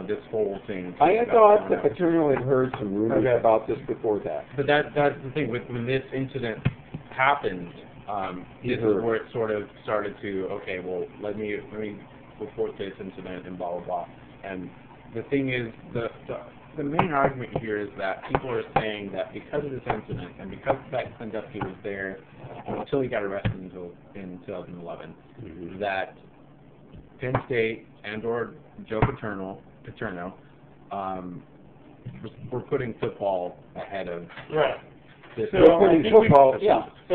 this whole thing. I thought that Paterno had heard some rumors about this before that. But that's the thing. When this incident happened, this is where it sort of started to let me report this incident and blah blah blah. And the thing is the main argument here is that people are saying that because of this incident and because Sandusky was there until he got arrested in 2011, that Penn State and/or Joe Paterno were putting football ahead of this. So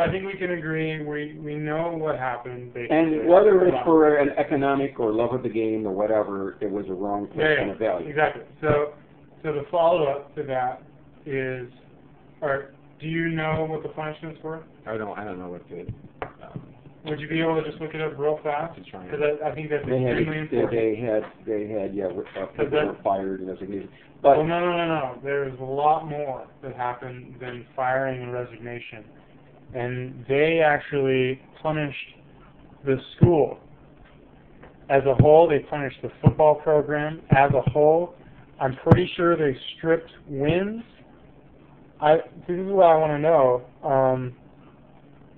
I think we can agree. We know what happened. Basically. And whether it's for an economic or love of the game or whatever, it was a wrong placement of value. Exactly. So the follow-up to that is, do you know what the punishments were? I don't know what to. Would you be able to just look it up real fast? Because I think that's extremely important. They had people were fired and resignation. But well, no. There's a lot more that happened than firing and resignation, and they actually punished the school as a whole. They punished the football program as a whole. I'm pretty sure they stripped wins. This is what I want to know,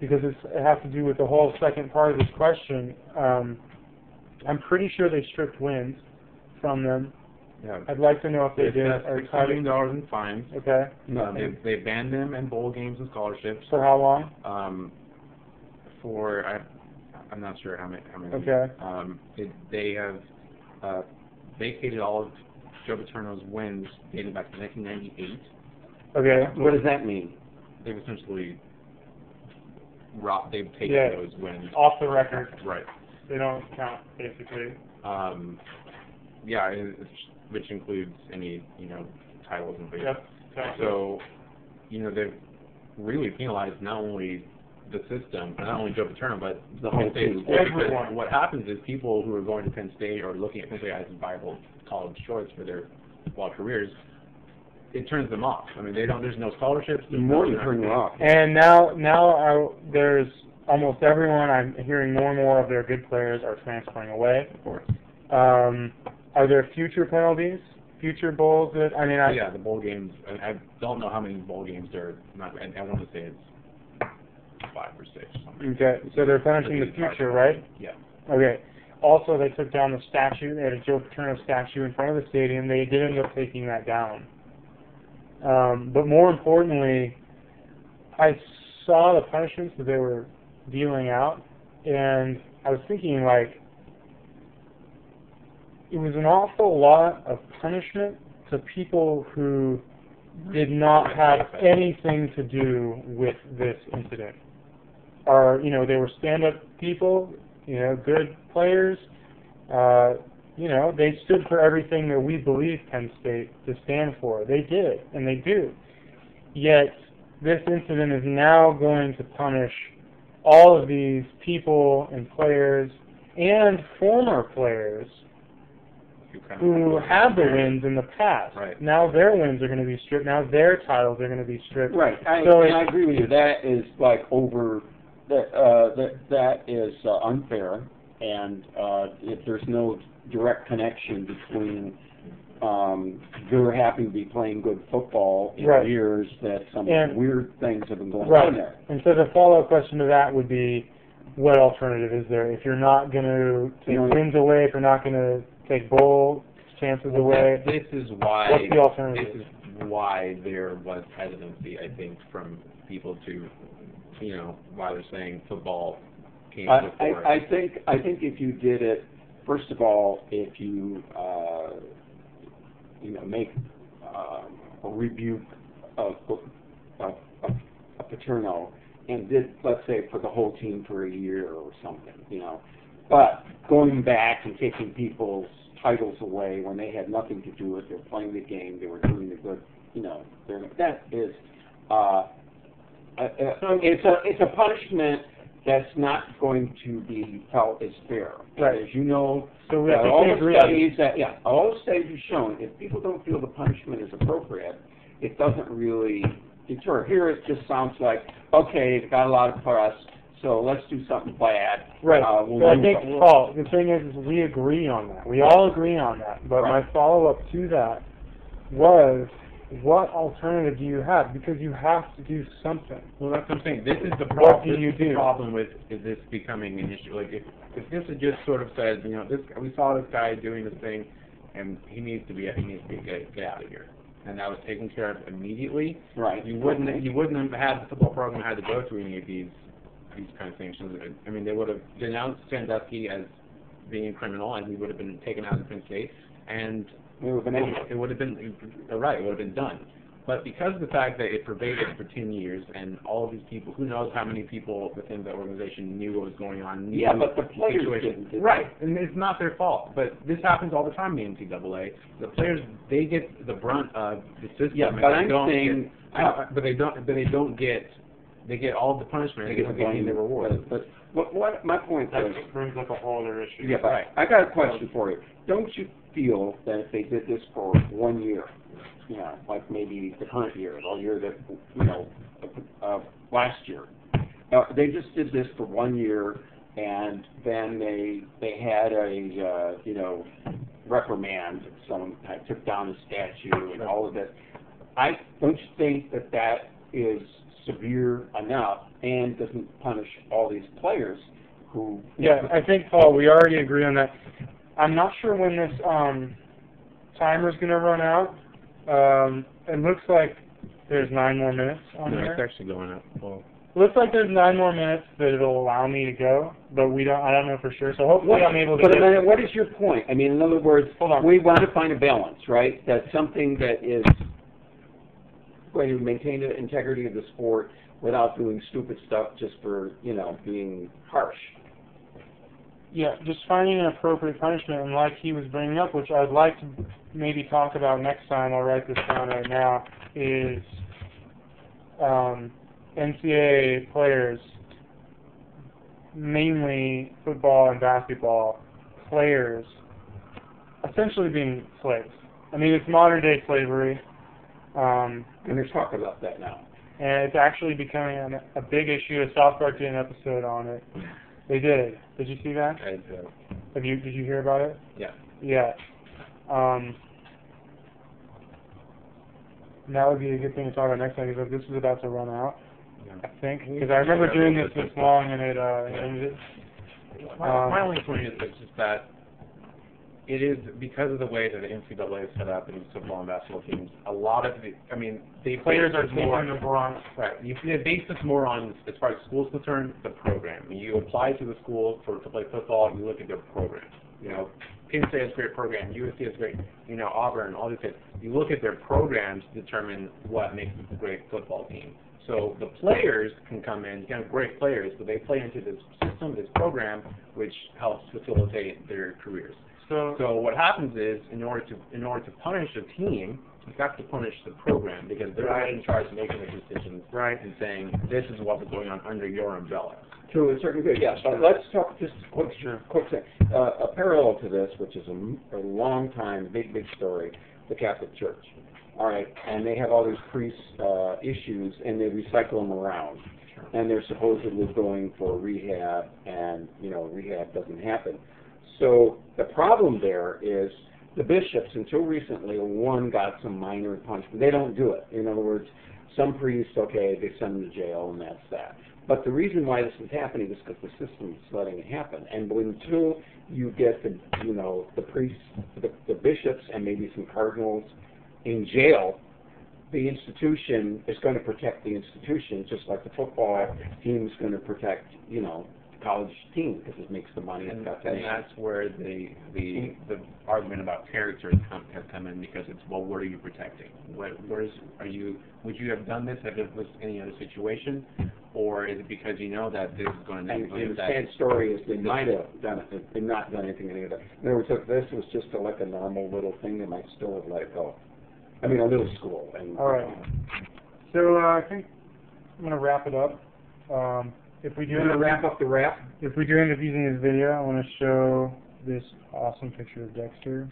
because it has to do with the whole second part of this question. I'm pretty sure they stripped wins from them. Yeah. I'd like to know if they did. $6 million in fines. Okay. They banned them in bowl games and scholarships. For how long? I'm not sure how many. Okay. They have vacated all of Joe Paterno's wins dating back to 1998. Okay. What does that mean? They've essentially they've taken those wins off the record. Right. They don't count, basically. Which includes any titles and things. Yep. Exactly. So they've really penalized not only the system, not only Joe Paterno, but the whole team. Everyone. What happens is people who are going to Penn State or looking at Penn State as viable college choice for their careers, it turns them off. I mean, there's no scholarships. More than turn you off. And now there's almost everyone. I'm hearing more and more of their good players are transferring away. Of course. Are there future penalties? Future bowls that the bowl games. I don't know how many bowl games there are. I want to say it's 5 or 6. Something. Okay, so they're punishing the future, right? Yeah. Okay. Also, they took down the statue. They had a Joe Paterno statue in front of the stadium. They did end up taking that down. But more importantly, I saw the punishments that they were dealing out, and I was thinking, it was an awful lot of punishment to people who did not have anything to do with this incident. They were stand-up people, good players. They stood for everything that we believe Penn State to stand for. They did, and they do. Yet, this incident is now going to punish all of these people and players and former players who had the wins in the past. Right. Now their wins are going to be stripped. Now their titles are going to be stripped. Right. I agree with you. That is that is unfair, and if there's no direct connection between they're happy to be playing good football in years that some weird things have been going on there. And so the follow-up question to that would be, what alternative is there? If you're not going to take wins away, if you're not going to take bowl chances away, this is why. What's the alternative? This is why there was hesitancy, I think, from people to, why they're saying football came before. I think if you did it, first of all, if you make a rebuke of Paterno and did, let's say, for the whole team for a year or something, but going back and taking people's titles away when they had nothing to do with it, they're playing the game, they were doing the good, that is, it's a punishment that's not going to be felt as fair. Right. As you know, So we have to all agree. the studies all the studies have shown if people don't feel the punishment is appropriate, it doesn't really deter. Here it just sounds like, okay, it got a lot of press, so let's do something bad. Right. We'll I do think, something. Paul, the thing is we agree on that. We all agree on that. But Right. my follow-up to that was, what alternative do you have? Because you have to do something. Well, that's what I'm saying. This is the What problem. do you This is the do? problem with is this becoming an issue? Like if this had just sort of said, you know, this we saw this guy doing this thing, and he needs to get out of here, and that was taken care of immediately. Right. You wouldn't have had the football program had to go through any of these kind of things. I mean, they would have denounced Sandusky as being a criminal, and he would have been taken out of Penn State, and it would have been right. It would have been done. But because of the fact that it pervaded for 10 years, and all of these people, who knows how many people within the organization knew what was going on. Yeah, but the players didn't. Right, and it's not their fault. But this happens all the time in the NCAA. The players, they get the brunt of the system. Yeah, but I'm saying, but they don't get. They get all the punishment. They don't get any reward. But what my point That is, brings up a whole other issue. yeah, but I got a question for you. Don't you feel that if they did this for 1 year, you know, like maybe the current year, or year that, you know, last year, they just did this for 1 year, and then they had a you know, reprimand. Someone took down a statue and all of that. Don't you think that is severe enough and doesn't punish all these players who? Yeah, I think, Paul, we already agree on that. I'm not sure when this timer's going to run out. It looks like there's 9 more minutes on No, here. it's actually going up. Well, Looks like there's 9 more minutes that it'll allow me to go, but I don't know for sure. So hopefully I'm able to. But a minute, what is your point? I mean, in other words, Hold on. we want to find a balance, right? That's something that is going to maintain the integrity of the sport without doing stupid stuff just for, you know, being harsh. Yeah, just finding an appropriate punishment, and like he was bringing up, which I'd like to maybe talk about next time, I'll write this down right now, is NCAA players, mainly football and basketball players, essentially being slaves. I mean, it's modern day slavery. And there's talk about that now. And it's actually becoming a big issue. South Park did an episode on it. They did. Did you see that? I Did you hear about it? yeah. Yeah. That would be a good thing to talk about next time because this is about to run out, I think. Because I remember doing this long and it ended. My only point is just that it is because of the way that the NCAA is set up and these football and basketball teams. A lot of the Players are taking the brunt. Right. They base this more on, as far as school is concerned, the program. When you apply to the school to play football, you look at their program. You know, Penn State has a great program. USC has great. You know, Auburn, all these things. You look at their programs to determine what makes them a great football team. So the players can come in, kind of great players, but they play into this system, this program, which helps facilitate their careers. So what happens is, in order to punish a team, you've got to punish the program because they're in charge of making the decisions and saying this is what was going on under your umbrella. To a certain degree, yes. But let's talk just quick thing. A parallel to this, which is a long time, big story, the Catholic Church. All right, and they have all these priest issues, and they recycle them around, and they're supposedly going for rehab, and you know, rehab doesn't happen. So the problem there is the bishops, until recently, one got some minor punishment. They don't do it. In other words, some priests, okay, they send them to jail, and that's that. But the reason why this is happening is because the system is letting it happen. And until you get the, you know, the priests, the bishops, and maybe some cardinals in jail, the institution is going to protect the institution, just like the football team is going to protect, you know, college team because it makes the money and got the name. And that's where the argument about character has come in because it's, well, what are you protecting? Would you have done this if it was any other situation, or is it because you know that this is going to negatively and the sad story is they might have done it, they've not done anything any of that. In other words, if this was just like a normal little thing, they might still have let it go. I mean, a little school. And, all right. So I think I'm going to wrap it up. if we do You want to wrap up the wrap? If we do end up using this video, I want to show this awesome picture of Dexter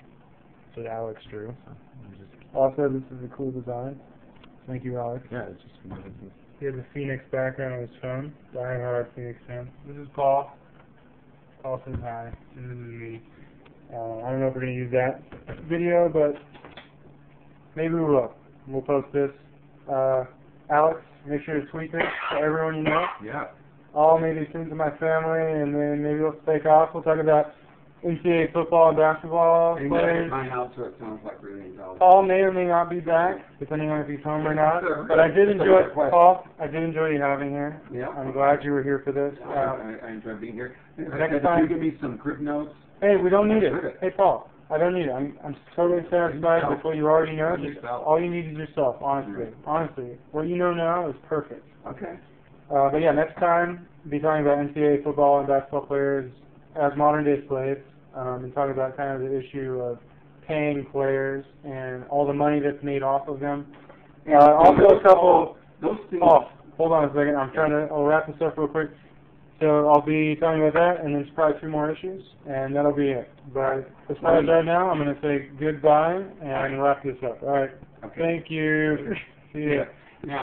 that Alex drew. Also, this is a cool design. Thank you, Alex. Yeah, it's just. He has a Phoenix background on his phone. Die hard Phoenix fan. This is Paul. Paul says hi. And this is me. I don't know if we're going to use that video, but maybe we will. We'll post this. Alex, make sure to tweet this to everyone you know. Yeah. All maybe friends of my family, and then maybe we'll take off. We'll talk about NCAA football and basketball And players. my house, so it sounds like really intelligent. Paul may or may not be back, depending on if he's home or not. Sure. But I did That's a enjoy, good question. Paul, I did enjoy you having here. Yeah. I'm glad you were here for this. I enjoy being here. Next Can time- you give me some crib notes? Hey, we don't need it. Sure. Hey, Paul, I don't need it. I'm totally satisfied with what you already know. Just Yourself. all you need is yourself, honestly. Right. Honestly. What you know now is perfect. Okay. But yeah, next time, we'll be talking about NCAA football and basketball players as modern-day slaves, and talking about kind of the issue of paying players and all the money that's made off of them. Also a couple... Those things. Oh, hold on a second. I'll wrap this up real quick. So I'll be talking about that, and then probably 2 more issues, and that'll be it. But as far as right now, I'm going to say goodbye and wrap this up. All right. Okay. Thank you. See ya.